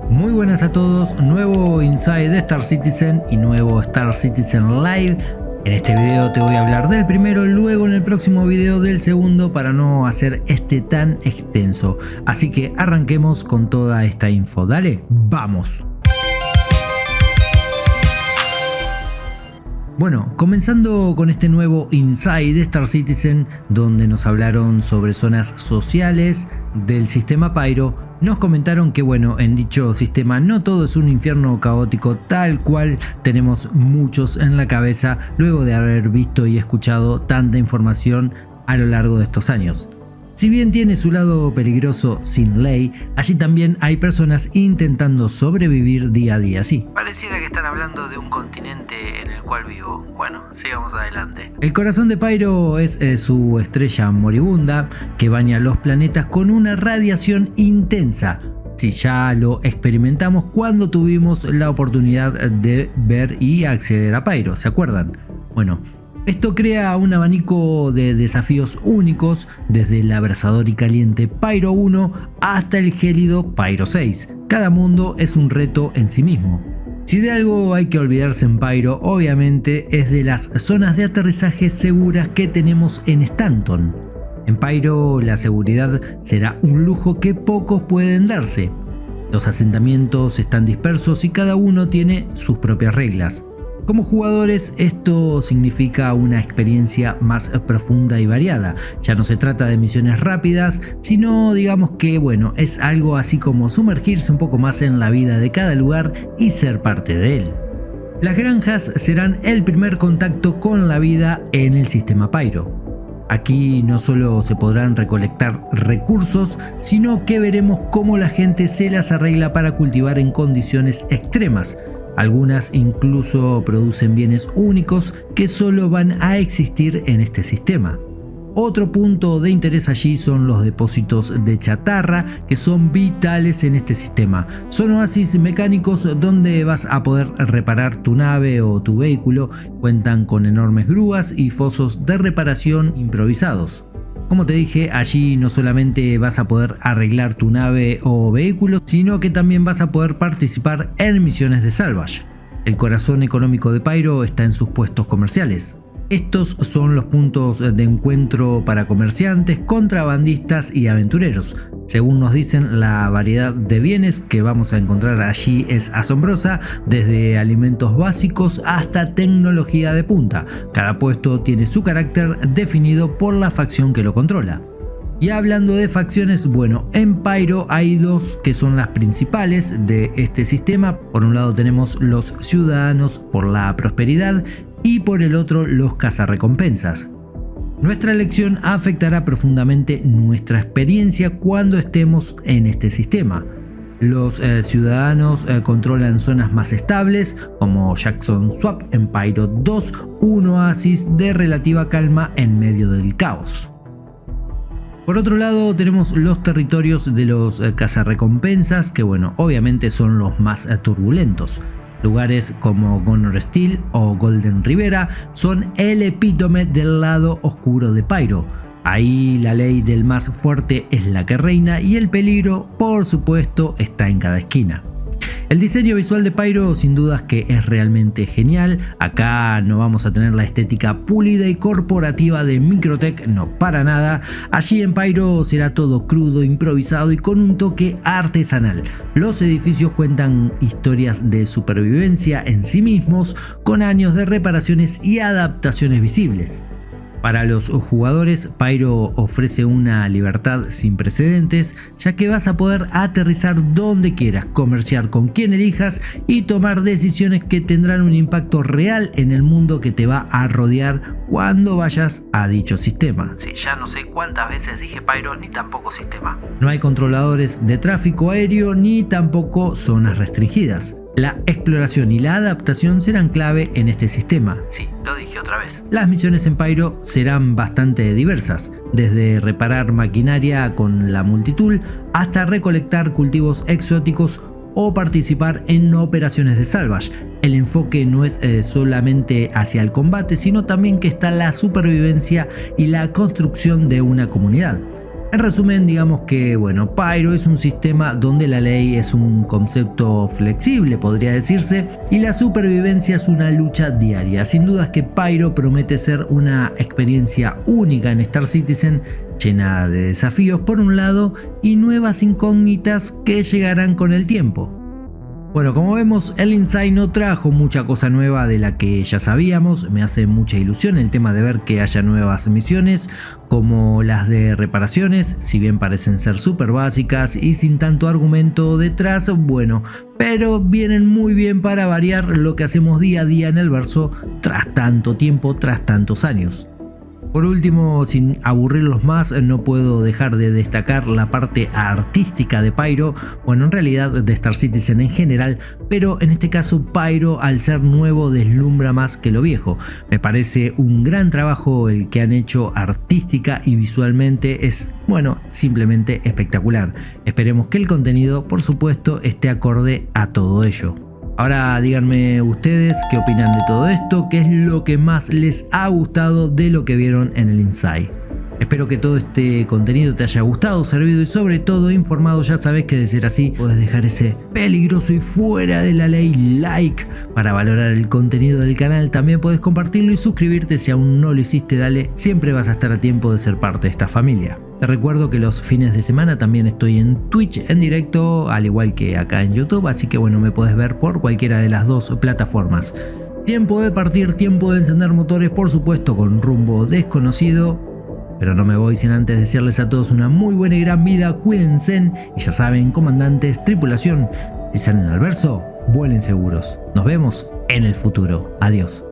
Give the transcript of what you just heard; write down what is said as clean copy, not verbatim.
Muy buenas a todos, nuevo Inside de Star Citizen y nuevo Star Citizen Live. En este video te voy a hablar del primero, luego en el próximo video del segundo para no hacer este tan extenso. Así que arranquemos con toda esta info, dale, vamos. Bueno, comenzando con este nuevo Inside de Star Citizen, donde nos hablaron sobre zonas sociales del sistema Pyro, nos comentaron que bueno, en dicho sistema no todo es un infierno caótico tal cual tenemos muchos en la cabeza luego de haber visto y escuchado tanta información a lo largo de estos años. Si bien tiene su lado peligroso sin ley, allí también hay personas intentando sobrevivir día a día. Sí, pareciera que están hablando de un continente en el cual vivo. Bueno, sigamos adelante. El corazón de Pyro es su estrella moribunda que baña los planetas con una radiación intensa. Sí, ya lo experimentamos cuando tuvimos la oportunidad de ver y acceder a Pyro, ¿se acuerdan? Bueno, esto crea un abanico de desafíos únicos, desde el abrasador y caliente Pyro 1 hasta el gélido Pyro 6. Cada mundo es un reto en sí mismo. Si de algo hay que olvidarse en Pyro, obviamente es de las zonas de aterrizaje seguras que tenemos en Stanton. En Pyro la seguridad será un lujo que pocos pueden darse. Los asentamientos están dispersos y cada uno tiene sus propias reglas. Como jugadores esto significa una experiencia más profunda y variada. Ya no se trata de misiones rápidas, sino digamos que bueno, es algo así como sumergirse un poco más en la vida de cada lugar y ser parte de él. Las granjas serán el primer contacto con la vida en el sistema Pyro. Aquí no solo se podrán recolectar recursos, sino que veremos cómo la gente se las arregla para cultivar en condiciones extremas. Algunas incluso producen bienes únicos que solo van a existir en este sistema. Otro punto de interés allí son los depósitos de chatarra que son vitales en este sistema. Son oasis mecánicos donde vas a poder reparar tu nave o tu vehículo. Cuentan con enormes grúas y fosos de reparación improvisados. Como te dije, allí no solamente vas a poder arreglar tu nave o vehículo, sino que también vas a poder participar en misiones de salvage. El corazón económico de Pyro está en sus puestos comerciales. Estos son los puntos de encuentro para comerciantes, contrabandistas y aventureros. Según nos dicen, la variedad de bienes que vamos a encontrar allí es asombrosa, desde alimentos básicos hasta tecnología de punta. Cada puesto tiene su carácter definido por la facción que lo controla. Y hablando de facciones, bueno, en Pyro hay dos que son las principales de este sistema. Por un lado tenemos los ciudadanos por la prosperidad y por el otro los cazarrecompensas. Nuestra elección afectará profundamente nuestra experiencia cuando estemos en este sistema. Los ciudadanos controlan zonas más estables como Jackson Swap en Pyro 2, un oasis de relativa calma en medio del caos. Por otro lado tenemos los territorios de los cazarrecompensas que bueno, obviamente son los más turbulentos. Lugares como Gonor Steel o Golden Rivera son el epítome del lado oscuro de Pyro. Ahí la ley del más fuerte es la que reina y el peligro, por supuesto, está en cada esquina. El diseño visual de Pyro sin dudas que es realmente genial. Acá no vamos a tener la estética pulida y corporativa de Microtech, no, para nada. Allí en Pyro será todo crudo, improvisado y con un toque artesanal. Los edificios cuentan historias de supervivencia en sí mismos, con años de reparaciones y adaptaciones visibles. Para los jugadores, Pyro ofrece una libertad sin precedentes, ya que vas a poder aterrizar donde quieras, comerciar con quien elijas y tomar decisiones que tendrán un impacto real en el mundo que te va a rodear cuando vayas a dicho sistema. Sí, ya no sé cuántas veces dije Pyro ni tampoco sistema. No hay controladores de tráfico aéreo ni tampoco zonas restringidas. La exploración y la adaptación serán clave en este sistema. Sí, lo dije otra vez. Las misiones en Pyro serán bastante diversas, desde reparar maquinaria con la multitool hasta recolectar cultivos exóticos o participar en operaciones de salvage. El enfoque no es solamente hacia el combate, sino también que está la supervivencia y la construcción de una comunidad. En resumen, digamos que bueno, Pyro es un sistema donde la ley es un concepto flexible, podría decirse, y la supervivencia es una lucha diaria. Sin dudas que Pyro promete ser una experiencia única en Star Citizen, llena de desafíos por un lado y nuevas incógnitas que llegarán con el tiempo. Bueno, como vemos, el Inside no trajo mucha cosa nueva de la que ya sabíamos. Me hace mucha ilusión el tema de ver que haya nuevas misiones, como las de reparaciones, si bien parecen ser súper básicas y sin tanto argumento detrás, bueno, pero vienen muy bien para variar lo que hacemos día a día en el verso tras tanto tiempo, tras tantos años. Por último, sin aburrirlos más, no puedo dejar de destacar la parte artística de Pyro, bueno, en realidad de Star Citizen en general, pero en este caso Pyro, al ser nuevo, deslumbra más que lo viejo. Me parece un gran trabajo el que han hecho artística y visualmente, es, bueno, simplemente espectacular. Esperemos que el contenido, por supuesto, esté acorde a todo ello. Ahora díganme ustedes qué opinan de todo esto, qué es lo que más les ha gustado de lo que vieron en el Inside. Espero que todo este contenido te haya gustado, servido y sobre todo informado. Ya sabes que de ser así puedes dejar ese peligroso y fuera de la ley like para valorar el contenido del canal. También puedes compartirlo y suscribirte si aún no lo hiciste. Dale, siempre vas a estar a tiempo de ser parte de esta familia. Te recuerdo que los fines de semana también estoy en Twitch en directo, al igual que acá en YouTube, así que bueno, me puedes ver por cualquiera de las dos plataformas. Tiempo de partir, tiempo de encender motores, por supuesto con rumbo desconocido, pero no me voy sin antes desearles a todos una muy buena y gran vida. Cuídense y ya saben, comandantes, tripulación, si salen al verso, vuelen seguros. Nos vemos en el futuro. Adiós.